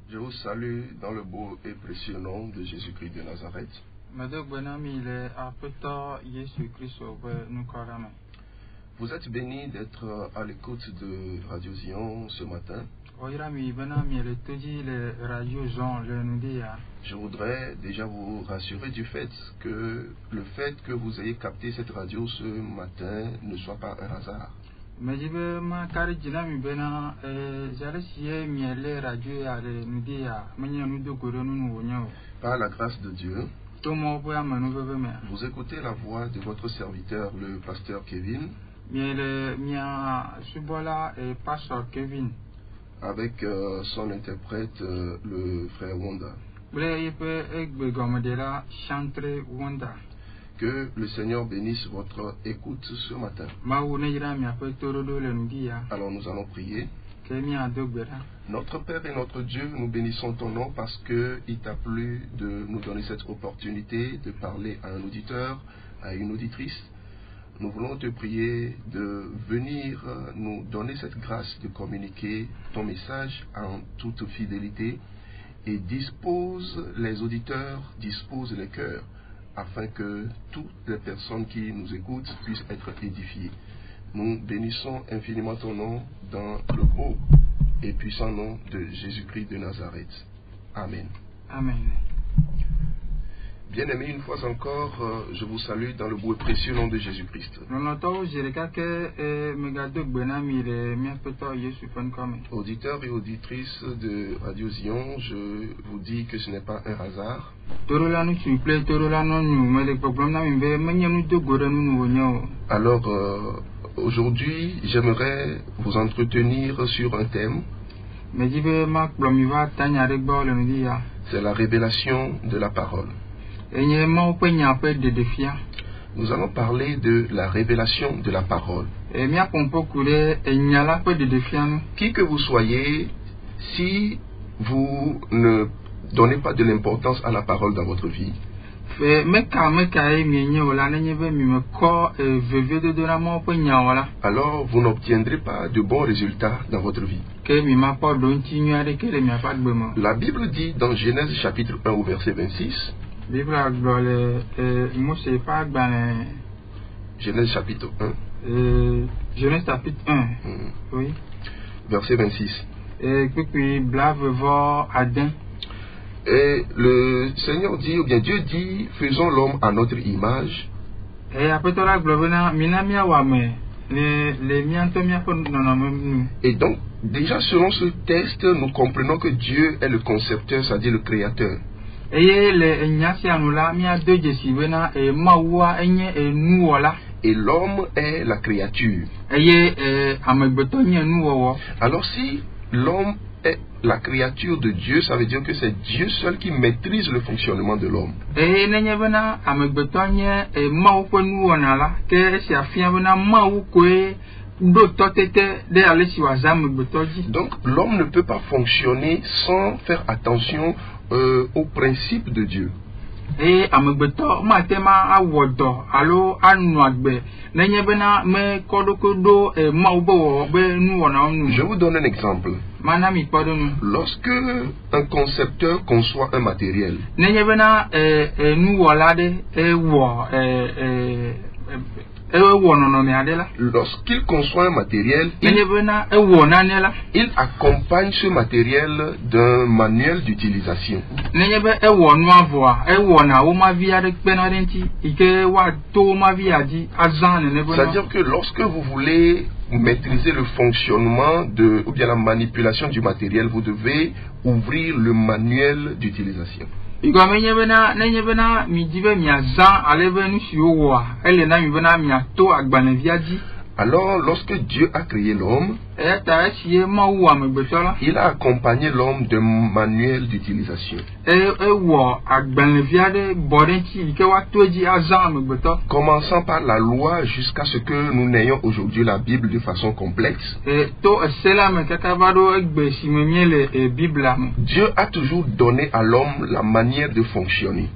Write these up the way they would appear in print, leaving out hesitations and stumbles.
Je vous salue dans le beau et précieux nom de Jésus-Christ de Nazareth. Vous êtes bénis d'être à l'écoute de Radio Zion ce matin. Je voudrais déjà vous rassurer du fait que le fait que vous ayez capté cette radio ce matin ne soit pas un hasard. Par la grâce de Dieu, vous écoutez la voix de votre serviteur, le pasteur Kevin, avec son interprète, le frère Wanda. Que le Seigneur bénisse votre écoute ce matin. Alors nous allons prier. Notre Père et notre Dieu, nous bénissons ton nom parce qu'il t'a plu de nous donner cette opportunité de parler à un auditeur, à une auditrice. Nous voulons te prier de venir nous donner cette grâce de communiquer ton message en toute fidélité et dispose les auditeurs, dispose les cœurs, afin que toutes les personnes qui nous écoutent puissent être édifiées. Nous bénissons infiniment ton nom dans le beau et puissant nom de Jésus-Christ de Nazareth. Amen. Amen. Bien-aimés, une fois encore, je vous salue dans le beau et précieux nom de Jésus-Christ. Auditeurs et auditrices de Radio Zion, je vous dis que ce n'est pas un hasard. Alors, aujourd'hui, j'aimerais vous entretenir sur un thème. C'est la révélation de la parole. Nous allons parler de la révélation de la parole. Qui que vous soyez, si vous ne donnez pas de l'importance à la parole dans votre vie, alors vous n'obtiendrez pas de bons résultats dans votre vie. La Bible dit dans Genèse chapitre 1 au verset 26, Genèse chapitre 1, oui. Verset 26. Et le Seigneur dit, ou bien Dieu dit, faisons l'homme à notre image. Et donc, déjà selon ce texte, nous comprenons que Dieu est le concepteur, c'est-à-dire le créateur. Et l'homme est la créature. Alors si l'homme est la créature de Dieu, ça veut dire que c'est Dieu seul qui maîtrise le fonctionnement de l'homme. Donc l'homme ne peut pas fonctionner sans faire attention au principe de Dieu. Je vous donne un exemple. Lorsque un concepteur conçoit un matériel, lorsqu'il conçoit un matériel, il accompagne ce matériel d'un manuel d'utilisation. C'est-à-dire que lorsque vous voulez maîtriser le fonctionnement ou bien la manipulation du matériel, vous devez ouvrir le manuel d'utilisation. Alors, lorsque Dieu a créé l'homme, il a accompagné l'homme d'un manuel d'utilisation. Commençant par la loi jusqu'à ce que nous n'ayons aujourd'hui la Bible de façon complexe. Dieu a toujours donné à l'homme la manière de fonctionner.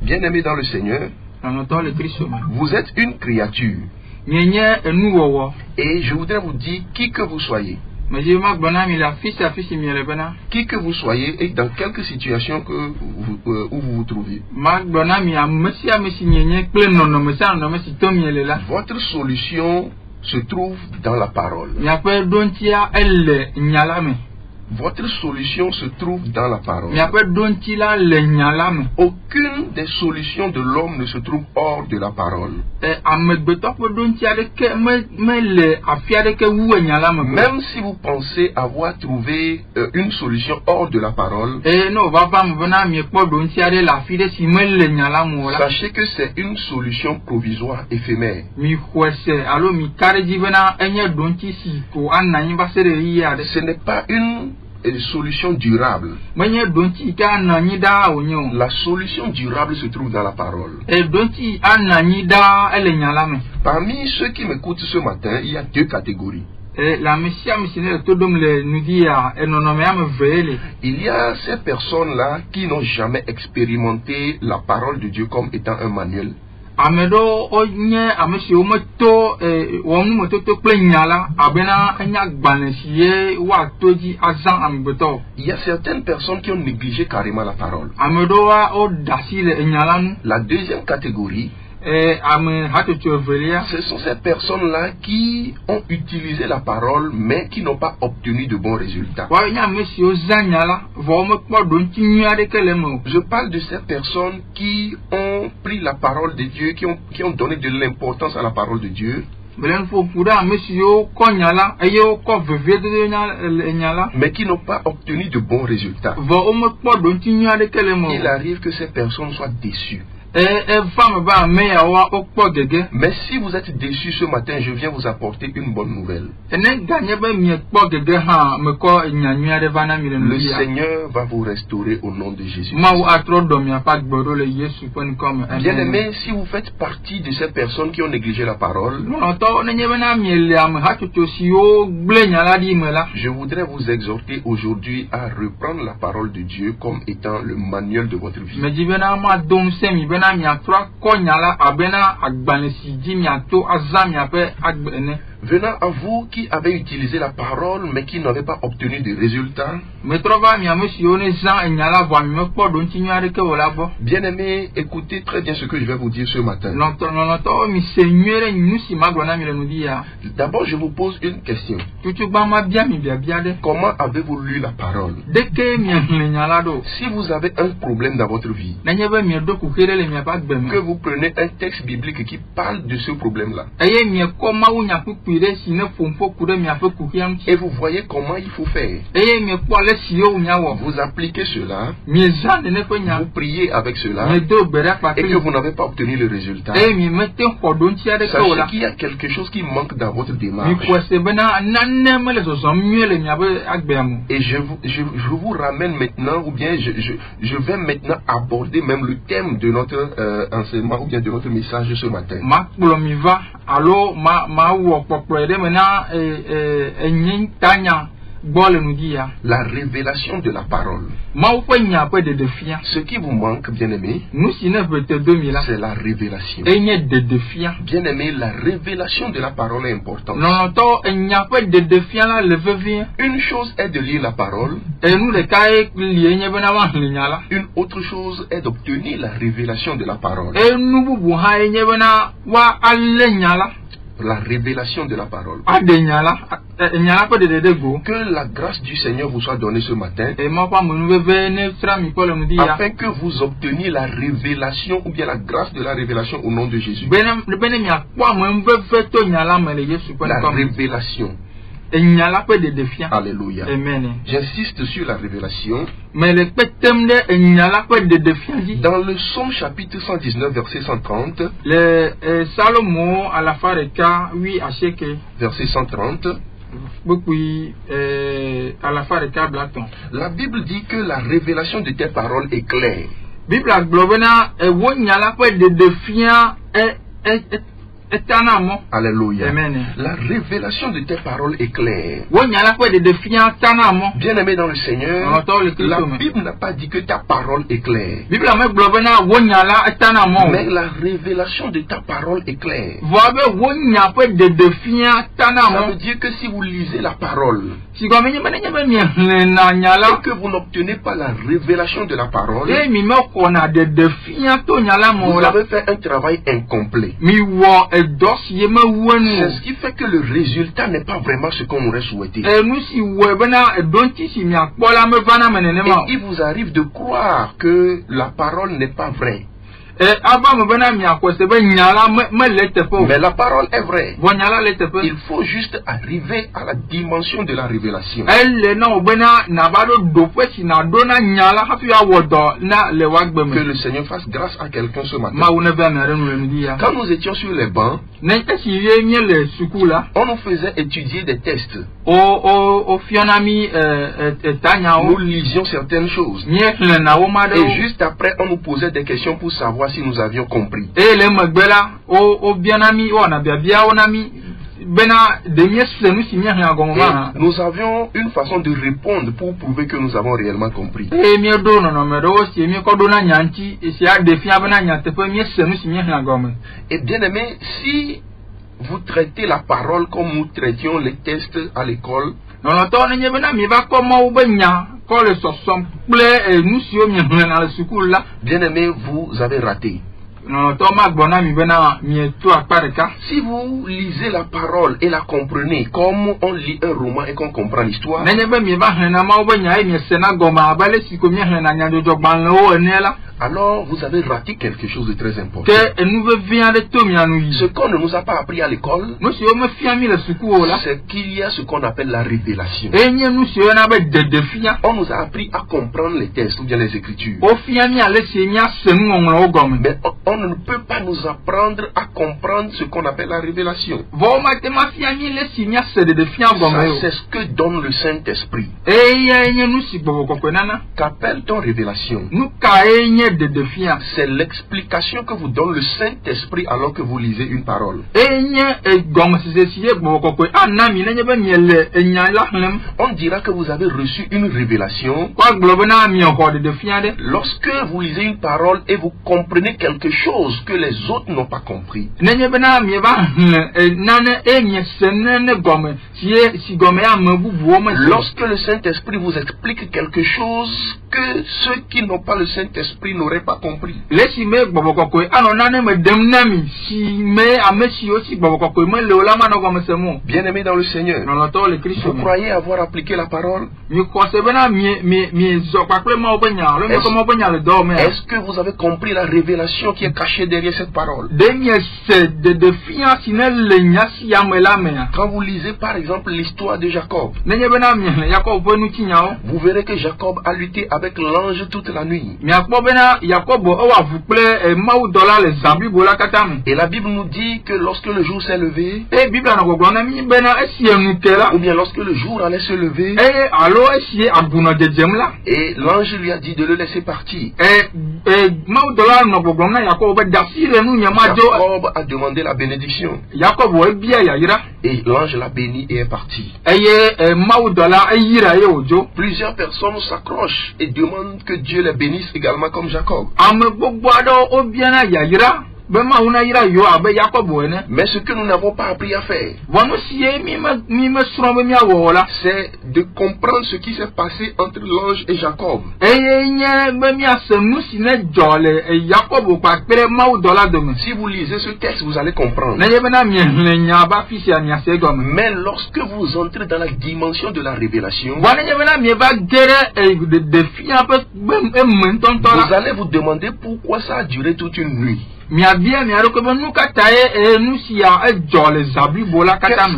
Bien-aimé dans le Seigneur, vous êtes une créature. Et je voudrais vous dire, qui que vous soyez, Qui que vous soyez et dans quelque situation que où vous vous trouvez. Votre solution se trouve dans la parole. Votre solution se trouve dans la parole. Aucune des solutions de l'homme ne se trouve hors de la parole. Même si vous pensez avoir trouvé une solution hors de la parole, sachez que c'est une solution provisoire éphémère. Ce n'est pas une solution durable. La solution durable se trouve dans la parole. Parmi ceux qui m'écoutent ce matin, il y a deux catégories. Il y a ces personnes-là qui n'ont jamais expérimenté la parole de Dieu comme étant un manuel. Il y a certaines personnes qui ont négligé carrément la parole. La deuxième catégorie, ce sont ces personnes-là qui ont utilisé la parole mais qui n'ont pas obtenu de bons résultats. Je parle de ces personnes qui ont pris la parole de Dieu, qui ont donné de l'importance à la parole de Dieu, mais qui n'ont pas obtenu de bons résultats. Il arrive que ces personnes soient déçues. Mais si vous êtes déçu ce matin, je viens vous apporter une bonne nouvelle. Le Seigneur va vous restaurer au nom de Jésus. Bien aimé, si vous faites partie de ces personnes qui ont négligé la parole, je voudrais vous exhorter aujourd'hui à reprendre la parole de Dieu comme étant le manuel de votre vie. Venant à vous qui avez utilisé la parole mais qui n'avez pas obtenu de résultats, bien aimé, écoutez très bien ce que je vais vous dire ce matin. D'abord, je vous pose une question. Comment avez-vous lu la parole? Si vous avez un problème dans votre vie, que vous prenez un texte biblique qui parle de ce problème-là, et vous voyez comment il faut faire, vous appliquez cela, vous priez avec cela, et que vous n'avez pas obtenu le résultat, sachez qu'il y a quelque chose qui manque dans votre démarche. Et je vous ramène maintenant, ou bien je vais maintenant aborder même le thème de notre enseignement, ou bien de notre message ce matin. La révélation de la parole. Ce qui vous manque, bien aimé, c'est la révélation. Bien aimé, la révélation de la parole est importante. Une chose est de lire la parole. Une autre chose est d'obtenir la révélation de la parole. La révélation de la parole. Que la grâce du Seigneur vous soit donnée ce matin, afin que vous obteniez la révélation ou bien la grâce de la révélation au nom de Jésus. La révélation. Alléluia. J'insiste sur la révélation. Dans le Psaume chapitre 119 verset 130, verset 130, la Bible dit que la révélation de tes paroles est claire. Alléluia. La révélation de tes paroles est claire. Bien aimé dans le Seigneur, la Bible n'a pas dit que ta parole est claire, mais la révélation de ta parole est claire. Ça veut dire que si vous lisez la parole, et que vous n'obtenez pas la révélation de la parole, vous avez fait un travail incomplet. C'est ce qui fait que le résultat n'est pas vraiment ce qu'on aurait souhaité. Et il vous arrive de croire que la parole n'est pas vraie. Mais la parole est vraie. Il faut juste arriver à la dimension de la révélation. Que le Seigneur fasse grâce à quelqu'un ce matin. Quand nous étions sur les bancs, on nous faisait étudier des tests. Nous lisions certaines choses. Et juste après, on nous posait des questions pour savoir si nous avions compris. Et nous avions une façon de répondre pour prouver que nous avons réellement compris. Et bien aimé, si vous traitez la parole comme nous traitions les tests à l'école, bien aimé, vous avez raté. Si vous lisez la parole et la comprenez comme on lit un roman et qu'on comprend l'histoire, alors vous avez raté quelque chose de très important. Ce qu'on ne nous a pas appris à l'école, c'est qu'il y a ce qu'on appelle la révélation. On nous a appris à comprendre les textes ou bien les écritures. Mais on ne peut pas nous apprendre à comprendre ce qu'on appelle la révélation. C'est ce que donne le Saint-Esprit. Qu'appelle-t-on révélation? C'est l'explication que vous donne le Saint-Esprit alors que vous lisez une parole. On dira que vous avez reçu une révélation lorsque vous lisez une parole et vous comprenez quelque chose que les autres n'ont pas compris. Lorsque le Saint-Esprit vous explique quelque chose que ceux qui n'ont pas le Saint-Esprit n'auraient pas compris. Bien aimé dans le Seigneur, vous croyez avoir appliqué la parole? Est-ce que vous avez compris la révélation qui est cachée derrière cette parole? Quand vous lisez par exemple l'histoire de Jacob, vous verrez que Jacob a lutté avec l'ange toute la nuit. Et la Bible nous dit que lorsque le jour s'est levé, ou bien lorsque le jour allait se lever, et l'ange lui a dit de le laisser partir. Jacob a demandé la bénédiction. Et l'ange l'a béni et est parti. Plusieurs personnes s'accrochent et demandent que Dieu les bénisse également comme Jacob. Mais ce que nous n'avons pas appris à faire, c'est de comprendre ce qui s'est passé entre l'ange et Jacob. Si vous lisez ce texte, vous allez comprendre. Mais lorsque vous entrez dans la dimension de la révélation, vous allez vous demander pourquoi ça a duré toute une nuit. Qu'est-ce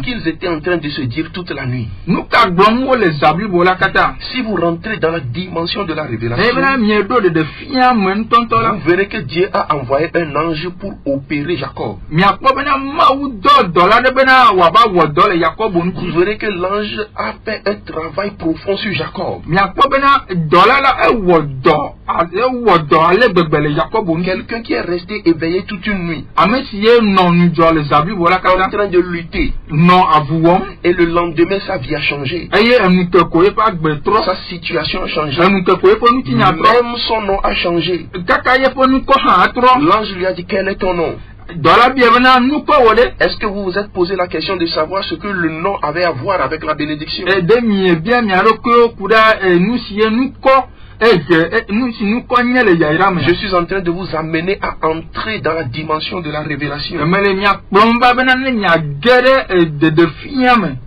qu'ils étaient en train de se dire toute la nuit? Si vous rentrez dans la dimension de la révélation, vous verrez que Dieu a envoyé un ange pour opérer Jacob. Vous verrez que l'ange a fait un travail profond sur Jacob. Quelqu'un qui est resté éveillé toute une nuit, en train de lutter, et le lendemain sa vie a changé, sa situation a changé, même son nom a changé. L'ange lui a dit: quel est ton nom? Est-ce que vous vous êtes posé la question de savoir ce que le nom avait à voir avec la bénédiction? Je suis en train de vous amener à entrer dans la dimension de la révélation.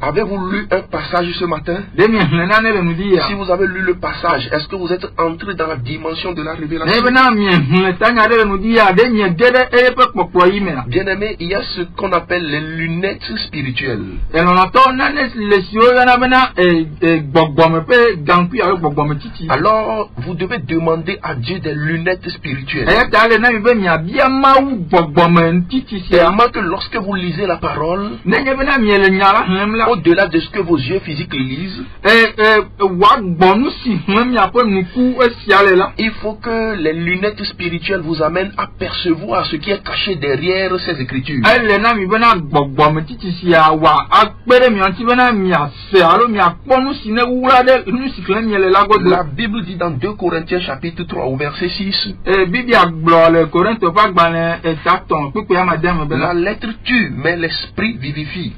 Avez-vous lu un passage ce matin? Si vous avez lu le passage, est-ce que vous êtes entré dans la dimension de la révélation? Bien aimé, il y a ce qu'on appelle les lunettes spirituelles. Alors, vous devez demander à Dieu des lunettes spirituelles. Tellement que lorsque vous lisez la parole, au-delà de ce que vos yeux physiques lisent, il faut que les lunettes spirituelles vous amènent à percevoir ce qui est caché derrière ces écritures. La Bible dit dans 2 Corinthiens chapitre 3 au verset 6, la lettre tue, mais l'esprit vivifie.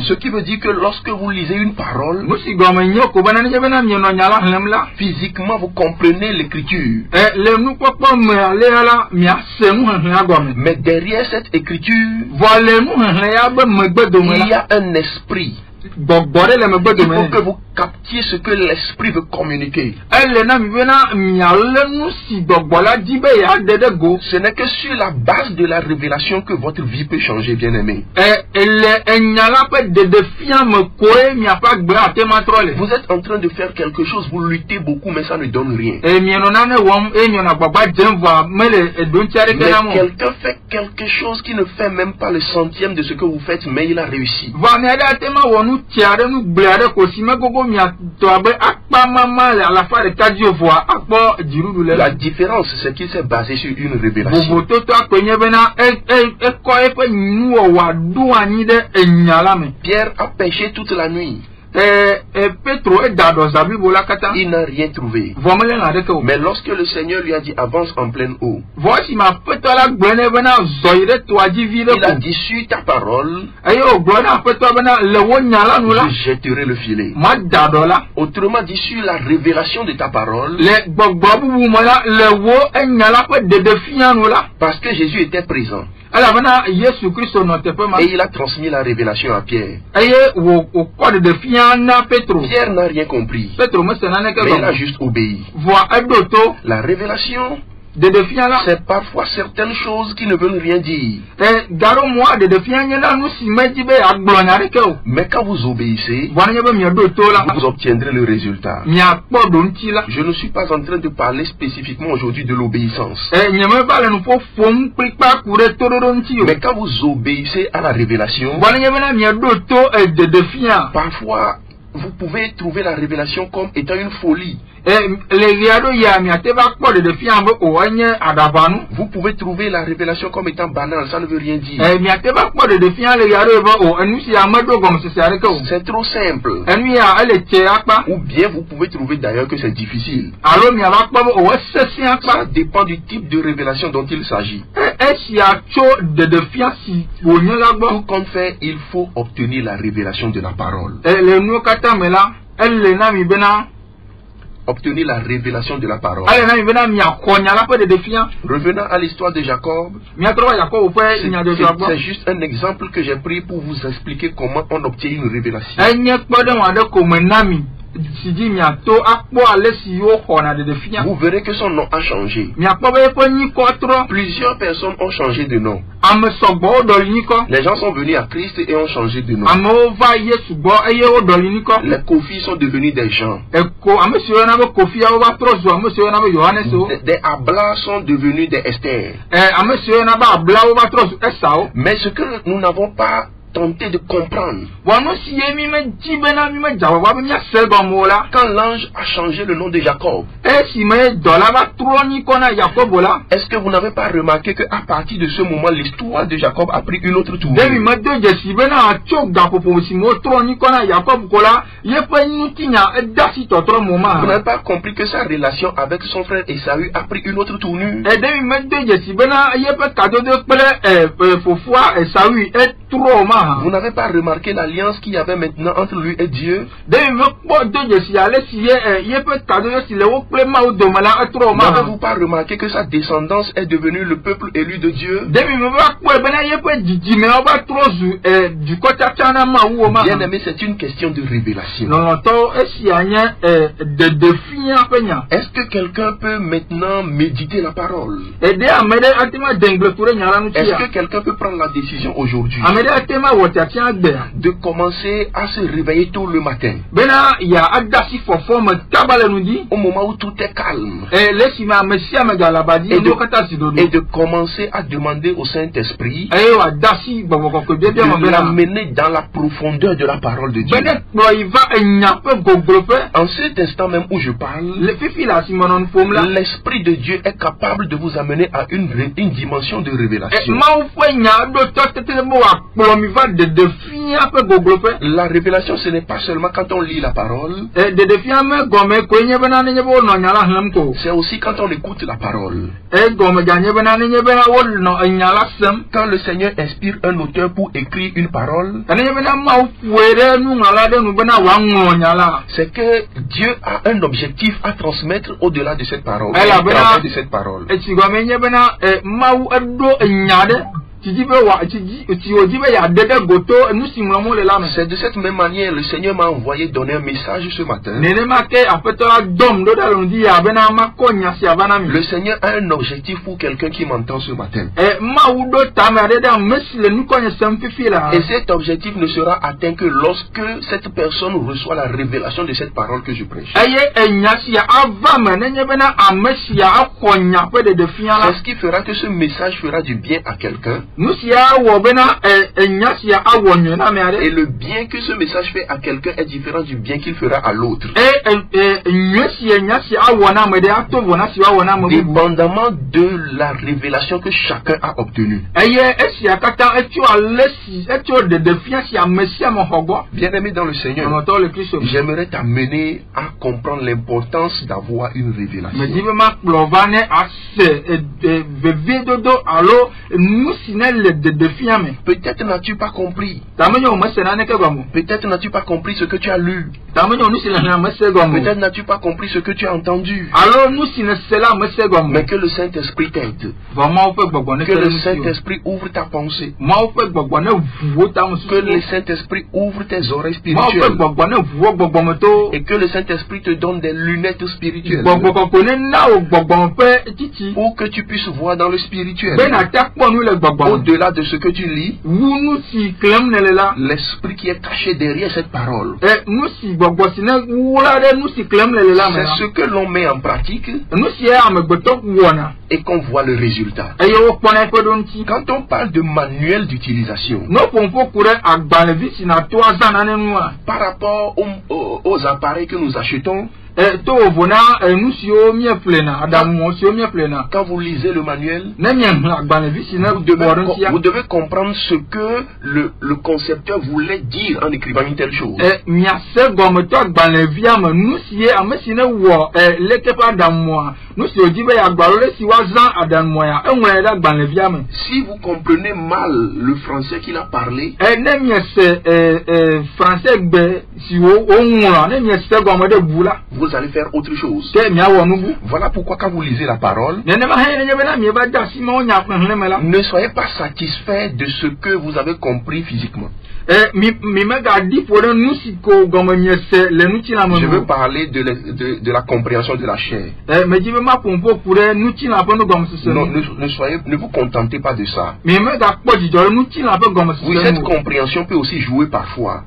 Ce qui veut dire que lorsque vous lisez une parole, physiquement vous comprenez l'écriture. Mais derrière cette écriture, il y a un esprit. Il faut que vous captiez ce que l'esprit veut communiquer. Ce n'est que sur la base de la révélation que votre vie peut changer, bien aimé. Vous êtes en train de faire quelque chose, vous luttez beaucoup, mais ça ne donne rien. Mais quelqu'un fait quelque chose qui ne fait même pas le centième de ce que vous faites, mais il a réussi. La différence, c'est qu'il s'est basé sur une révélation. Pierre a péché toute la nuit. Il n'a rien trouvé. Mais lorsque le Seigneur lui a dit avance en pleine eau, il a dit sur ta parole, je jetterai le filet. Autrement dit, sur la révélation de ta parole, parce que Jésus était présent. Et il a transmis la révélation à Pierre. Pierre n'a rien compris, mais il a juste obéi. La révélation, c'est parfois certaines choses qui ne veulent rien dire. Mais quand vous obéissez, vous obtiendrez le résultat. Je ne suis pas en train de parler spécifiquement aujourd'hui de l'obéissance. Mais quand vous obéissez à la révélation, parfois vous pouvez trouver la révélation comme étant une folie. Vous pouvez trouver la révélation comme étant banale, ça ne veut rien dire. C'est trop simple. Ou bien vous pouvez trouver d'ailleurs que c'est difficile. Ça dépend du type de révélation dont il s'agit. Tout compte fait, il faut obtenir la révélation de la parole. Obtenir la révélation de la parole. Revenons à l'histoire de Jacob. C'est juste un exemple que j'ai pris pour vous expliquer comment on obtient une révélation. Vous verrez que son nom a changé. Plusieurs personnes ont changé de nom. Les gens sont venus à Christ et ont changé de nom. Les Kofi sont devenus des gens. Des Ablas sont devenus des Esther. Mais ce que nous n'avons pas tenter de comprendre. Quand l'ange a changé le nom de Jacob, est-ce que vous n'avez pas remarqué qu'à partir de ce moment, l'histoire de Jacob a pris une autre tournure? Vous n'avez pas compris que sa relation avec son frère Esaü a pris une autre tournure? Vous n'avez pas remarqué l'alliance qu'il y avait maintenant entre lui et Dieu? N'avez-vous pas remarqué que sa descendance est devenue le peuple élu de Dieu? Bien aimé, c'est une question de révélation. Est-ce que quelqu'un peut maintenant méditer la parole? Est-ce que quelqu'un peut prendre la décision aujourd'hui de commencer à se réveiller tôt le matin, au moment où tout est calme, et de commencer à demander au Saint-Esprit de l'amener dans la profondeur de la parole de Dieu? En cet instant même où je parle, l'Esprit de Dieu est capable de vous amener à une dimension de révélation. La révélation, ce n'est pas seulement quand on lit la parole, c'est aussi quand on écoute la parole. Quand le Seigneur inspire un auteur pour écrire une parole, c'est que Dieu a un objectif à transmettre au-delà de cette parole. C'est de cette même manière le Seigneur m'a envoyé donner un message ce matin. Le Seigneur a un objectif pour quelqu'un qui m'entend ce matin. Et cet objectif ne sera atteint que lorsque cette personne reçoit la révélation de cette parole que je prêche. C'est ce qui fera que ce message fera du bien à quelqu'un. Et le bien que ce message fait à quelqu'un est différent du bien qu'il fera à l'autre. Dépendamment de la révélation que chacun a obtenue. Bien aimé dans le Seigneur, j'aimerais t'amener à comprendre l'importance d'avoir une révélation. Peut-être n'as-tu pas compris. Peut-être n'as-tu pas compris ce que tu as lu. Peut-être n'as-tu pas compris ce que tu as entendu. Mais que le Saint-Esprit t'aide. Que le Saint-Esprit ouvre ta pensée. Que le Saint-Esprit ouvre tes oreilles spirituelles. Et que le Saint-Esprit te donne des lunettes spirituelles. Pour que tu puisses voir dans le spirituel. Au-delà de ce que tu lis, l'esprit qui est caché derrière cette parole. C'est ce que l'on met en pratique et qu'on voit le résultat. Quand on parle de manuel d'utilisation, par rapport aux appareils que nous achetons, quand vous lisez le manuel, vous devez comprendre ce que le concepteur voulait dire en écrivant une telle chose. Si vous comprenez mal le français qu'il a parlé, vous allez faire autre chose. Voilà pourquoi quand vous lisez la parole, ne soyez pas satisfait de ce que vous avez compris physiquement. Je veux parler de la compréhension de la chair. Non, ne vous contentez pas de ça. Oui, cette compréhension peut aussi jouer parfois.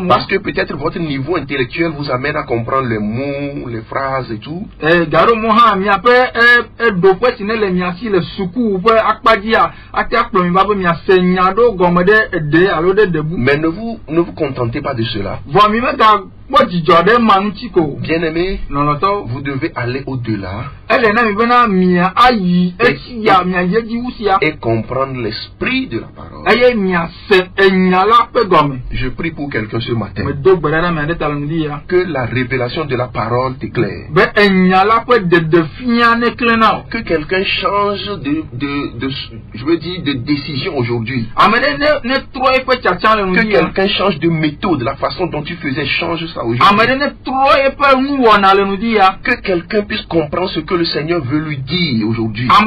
Parce que peut-être votre niveau intellectuel vous amène à comprendre les mots, les phrases et tout. Mais ne vous contentez pas de cela. Bien-aimés, vous devez aller au-delà et comprendre l'esprit de la parole. Je prie pour quelqu'un ce matin que la révélation de la parole t'éclaire. Que quelqu'un change de décision aujourd'hui. Que quelqu'un change de méthode, la façon dont tu faisais, change ça aujourd'hui. Que quelqu'un puisse comprendre ce que le Seigneur veut lui dire aujourd'hui. Ce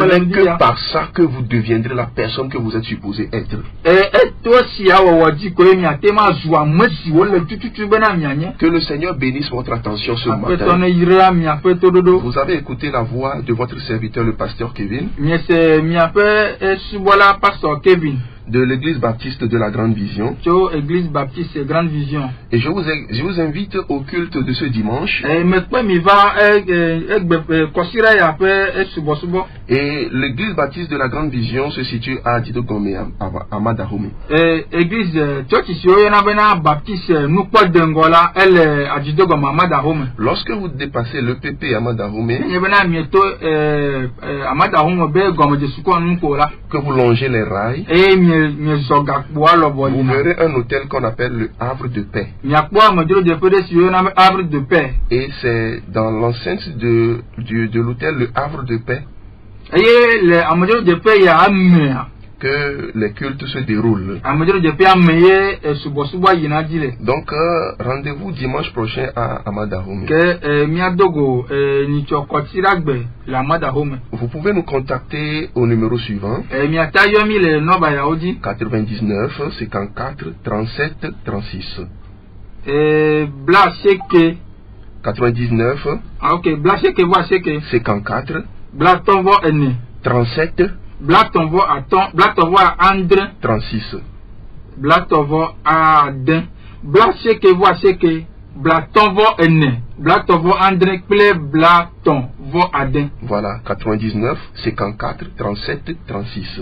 n'est que par ça que vous deviendrez la personne que vous êtes supposé être. Que le Seigneur bénisse votre attention ce matin. Vous avez écouté la voix de votre serviteur, le pasteur Kevin, de l'église baptiste de la Grande Vision. Et je vous invite au culte de ce dimanche. Et l'église baptiste de la Grande Vision se situe à Didogome, à Madahome. Lorsque vous dépassez le PP à Madahome, que vous longez les rails, vous verrez un hôtel qu'on appelle le Havre de Paix. Et c'est dans l'enceinte de l'hôtel le Havre de Paix que les cultes se déroulent. Donc rendez-vous dimanche prochain à Madahome. Vous pouvez nous contacter au numéro suivant 99 54 37 36. 99 54 37 36. Voilà, 99 54 37 36.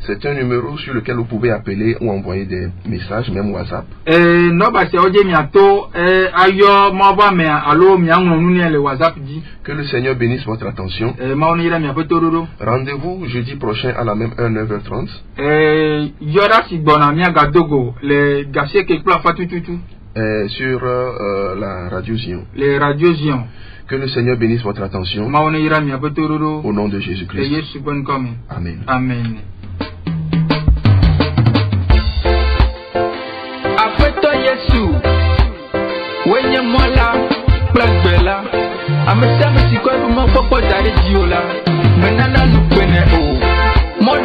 C'est un numéro sur lequel vous pouvez appeler ou envoyer des messages, même WhatsApp. Que le Seigneur bénisse votre attention. Rendez-vous jeudi prochain à la même heure, 9h30. Sur la radio Zion. Les radios Zion. Que le Seigneur bénisse votre attention. Au nom de Jésus-Christ. Amen. Amen. Moi,